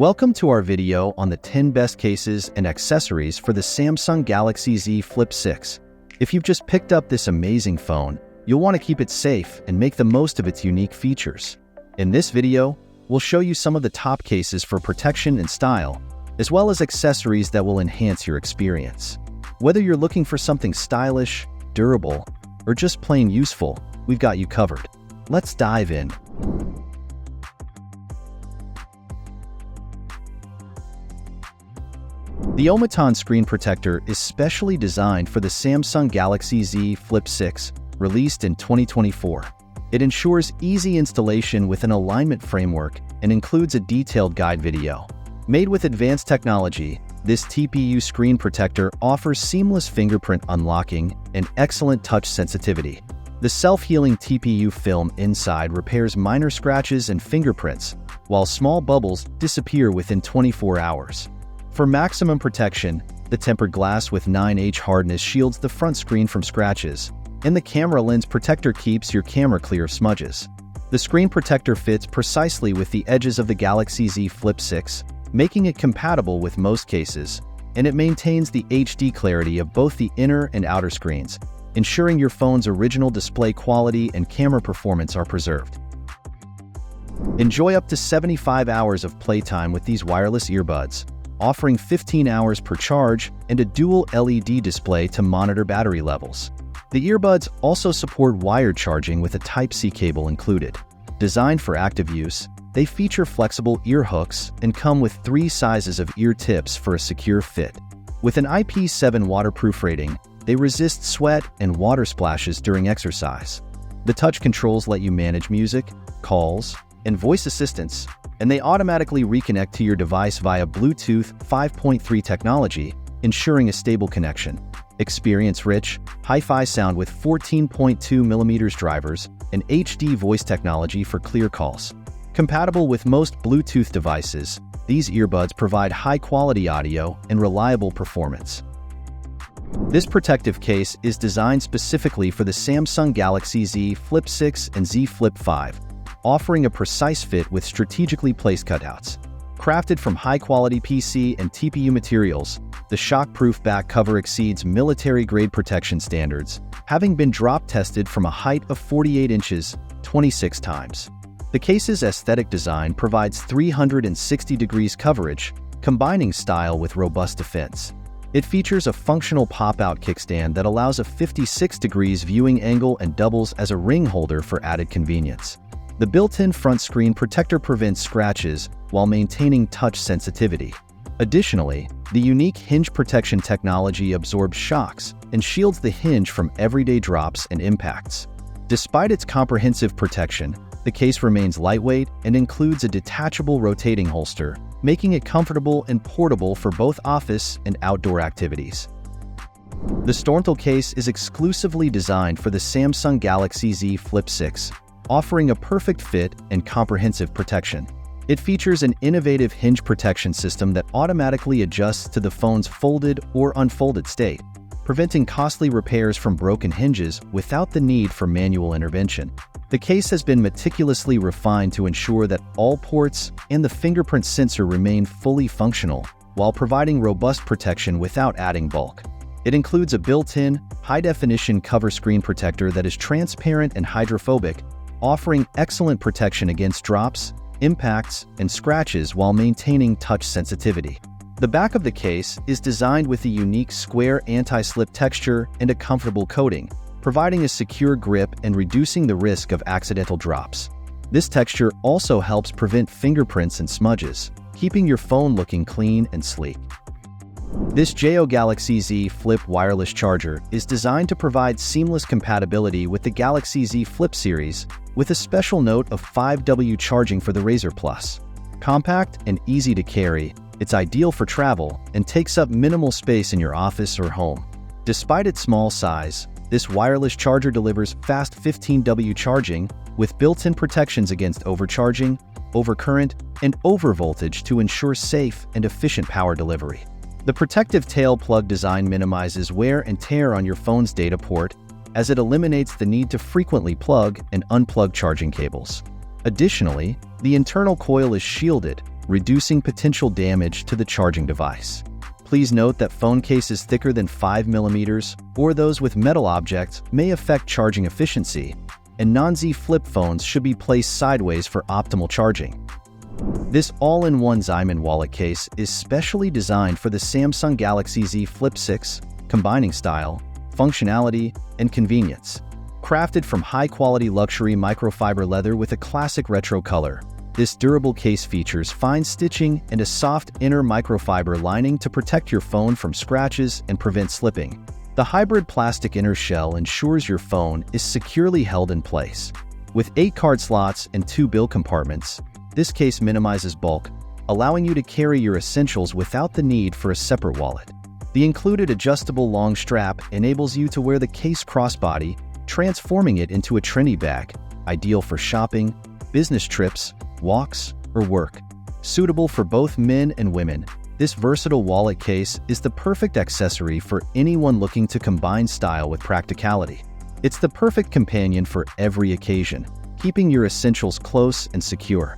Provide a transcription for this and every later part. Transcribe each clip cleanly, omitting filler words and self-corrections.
Welcome to our video on the 10 best cases and accessories for the Samsung Galaxy Z Flip 6. If you've just picked up this amazing phone, you'll want to keep it safe and make the most of its unique features. In this video, we'll show you some of the top cases for protection and style, as well as accessories that will enhance your experience. Whether you're looking for something stylish, durable, or just plain useful, we've got you covered. Let's dive in. The OMOTON screen protector is specially designed for the Samsung Galaxy Z Flip 6, released in 2024. It ensures easy installation with an alignment framework and includes a detailed guide video. Made with advanced technology, this TPU screen protector offers seamless fingerprint unlocking and excellent touch sensitivity. The self-healing TPU film inside repairs minor scratches and fingerprints, while small bubbles disappear within 24 hours. For maximum protection, the tempered glass with 9H hardness shields the front screen from scratches, and the camera lens protector keeps your camera clear of smudges. The screen protector fits precisely with the edges of the Galaxy Z Flip 6, making it compatible with most cases, and it maintains the HD clarity of both the inner and outer screens, ensuring your phone's original display quality and camera performance are preserved. Enjoy up to 75 hours of playtime with these wireless earbuds, offering 15 hours per charge and a dual LED display to monitor battery levels. The earbuds also support wired charging with a Type-C cable included. Designed for active use, they feature flexible ear hooks and come with 3 sizes of ear tips for a secure fit. With an IP7 waterproof rating, they resist sweat and water splashes during exercise. The touch controls let you manage music, calls, and voice assistants, and they automatically reconnect to your device via Bluetooth 5.3 technology, ensuring a stable connection. Experience rich, hi-fi sound with 14.2mm drivers and HD voice technology for clear calls. Compatible with most Bluetooth devices, these earbuds provide high-quality audio and reliable performance. This protective case is designed specifically for the Samsung Galaxy Z Flip 6 and Z Flip 5, offering a precise fit with strategically placed cutouts. Crafted from high-quality PC and TPU materials, the shock-proof back cover exceeds military-grade protection standards, having been drop-tested from a height of 48 inches 26 times. The case's aesthetic design provides 360 degrees coverage, combining style with robust defense. It features a functional pop-out kickstand that allows a 56 degrees viewing angle and doubles as a ring holder for added convenience. The built-in front screen protector prevents scratches while maintaining touch sensitivity. Additionally, the unique hinge protection technology absorbs shocks and shields the hinge from everyday drops and impacts. Despite its comprehensive protection, the case remains lightweight and includes a detachable rotating holster, making it comfortable and portable for both office and outdoor activities. The STORMTAL case is exclusively designed for the Samsung Galaxy Z Flip 6, offering a perfect fit and comprehensive protection. It features an innovative hinge protection system that automatically adjusts to the phone's folded or unfolded state, preventing costly repairs from broken hinges without the need for manual intervention. The case has been meticulously refined to ensure that all ports and the fingerprint sensor remain fully functional, while providing robust protection without adding bulk. It includes a built-in, high-definition cover screen protector that is transparent and hydrophobic, offering excellent protection against drops, impacts, and scratches while maintaining touch sensitivity. The back of the case is designed with a unique square anti-slip texture and a comfortable coating, providing a secure grip and reducing the risk of accidental drops. This texture also helps prevent fingerprints and smudges, keeping your phone looking clean and sleek. This Geyo Galaxy Z Flip wireless charger is designed to provide seamless compatibility with the Galaxy Z Flip series, with a special note of 5W charging for the Razr Plus. Compact and easy to carry, it's ideal for travel and takes up minimal space in your office or home. Despite its small size, this wireless charger delivers fast 15W charging with built-in protections against overcharging, overcurrent, and overvoltage to ensure safe and efficient power delivery. The protective tail plug design minimizes wear and tear on your phone's data port, as it eliminates the need to frequently plug and unplug charging cables. Additionally, the internal coil is shielded, reducing potential damage to the charging device. Please note that phone cases thicker than 5 mm or those with metal objects may affect charging efficiency, and non-Z flip phones should be placed sideways for optimal charging. This all-in-one XIMAND wallet case is specially designed for the Samsung Galaxy Z Flip 6, combining style, functionality, and convenience. Crafted from high-quality luxury microfiber leather with a classic retro color, this durable case features fine stitching and a soft inner microfiber lining to protect your phone from scratches and prevent slipping. The hybrid plastic inner shell ensures your phone is securely held in place. With 8 card slots and 2 bill compartments, this case minimizes bulk, allowing you to carry your essentials without the need for a separate wallet. The included adjustable long strap enables you to wear the case crossbody, transforming it into a trendy bag, ideal for shopping, business trips, walks, or work. Suitable for both men and women, this versatile wallet case is the perfect accessory for anyone looking to combine style with practicality. It's the perfect companion for every occasion, keeping your essentials close and secure.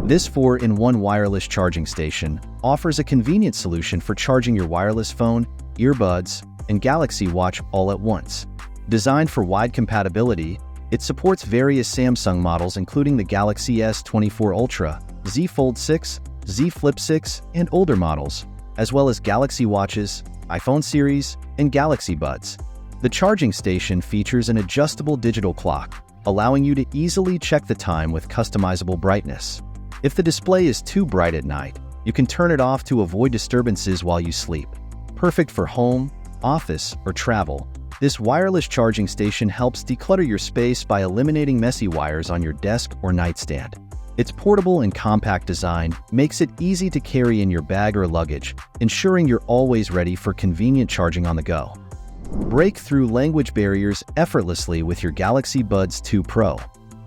This 4-in-1 wireless charging station offers a convenient solution for charging your wireless phone, earbuds, and Galaxy Watch all at once. Designed for wide compatibility, it supports various Samsung models including the Galaxy S24 Ultra, Z Fold 6, Z Flip 6, and older models, as well as Galaxy Watches, iPhone series, and Galaxy Buds. The charging station features an adjustable digital clock, allowing you to easily check the time with customizable brightness. If the display is too bright at night, you can turn it off to avoid disturbances while you sleep. Perfect for home, office, or travel, this wireless charging station helps declutter your space by eliminating messy wires on your desk or nightstand. Its portable and compact design makes it easy to carry in your bag or luggage, ensuring you're always ready for convenient charging on the go. Break through language barriers effortlessly with your Galaxy Buds 2 Pro.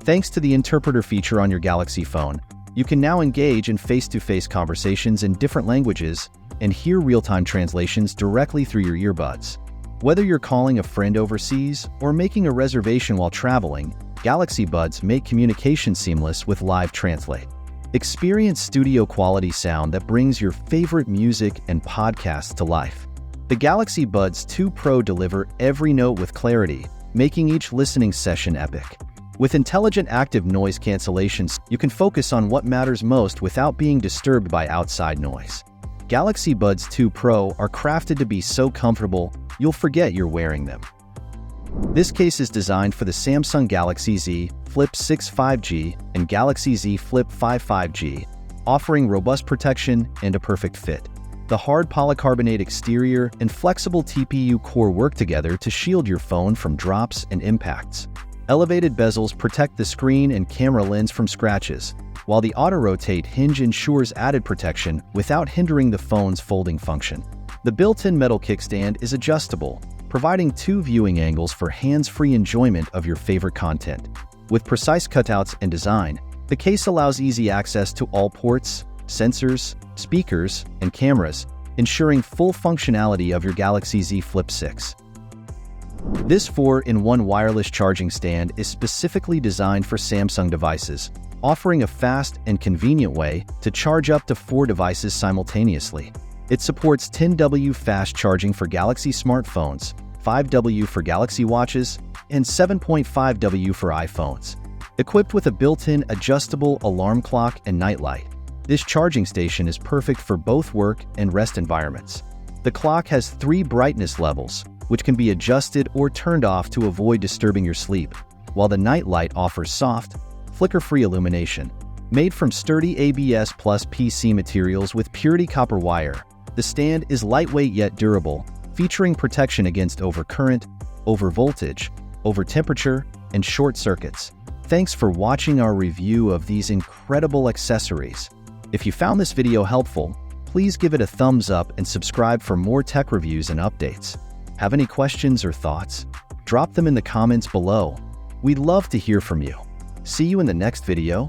Thanks to the interpreter feature on your Galaxy phone, you can now engage in face-to-face conversations in different languages and hear real-time translations directly through your earbuds. Whether you're calling a friend overseas or making a reservation while traveling, Galaxy Buds make communication seamless with Live Translate. Experience studio-quality sound that brings your favorite music and podcasts to life. The Galaxy Buds 2 Pro deliver every note with clarity, making each listening session epic. With intelligent active noise cancellations, you can focus on what matters most without being disturbed by outside noise. Galaxy Buds 2 Pro are crafted to be so comfortable, you'll forget you're wearing them. This case is designed for the Samsung Galaxy Z Flip 6 5G and Galaxy Z Flip 5 5G, offering robust protection and a perfect fit. The hard polycarbonate exterior and flexible TPU core work together to shield your phone from drops and impacts. Elevated bezels protect the screen and camera lens from scratches, while the auto-rotate hinge ensures added protection without hindering the phone's folding function. The built-in metal kickstand is adjustable, providing 2 viewing angles for hands-free enjoyment of your favorite content. With precise cutouts and design, the case allows easy access to all ports, sensors, speakers, and cameras, ensuring full functionality of your Galaxy Z Flip 6. This 4-in-1 wireless charging stand is specifically designed for Samsung devices, offering a fast and convenient way to charge up to 4 devices simultaneously. It supports 10W fast charging for Galaxy smartphones, 5W for Galaxy Watches, and 7.5W for iPhones. Equipped with a built-in adjustable alarm clock and nightlight, this charging station is perfect for both work and rest environments. The clock has 3 brightness levels, which can be adjusted or turned off to avoid disturbing your sleep, while the nightlight offers soft, flicker-free illumination. Made from sturdy ABS plus PC materials with purity copper wire, the stand is lightweight yet durable, featuring protection against overcurrent, overvoltage, overtemperature, and short circuits. Thanks for watching our review of these incredible accessories. If you found this video helpful, please give it a thumbs up and subscribe for more tech reviews and updates. Have any questions or thoughts? Drop them in the comments below. We'd love to hear from you. See you in the next video.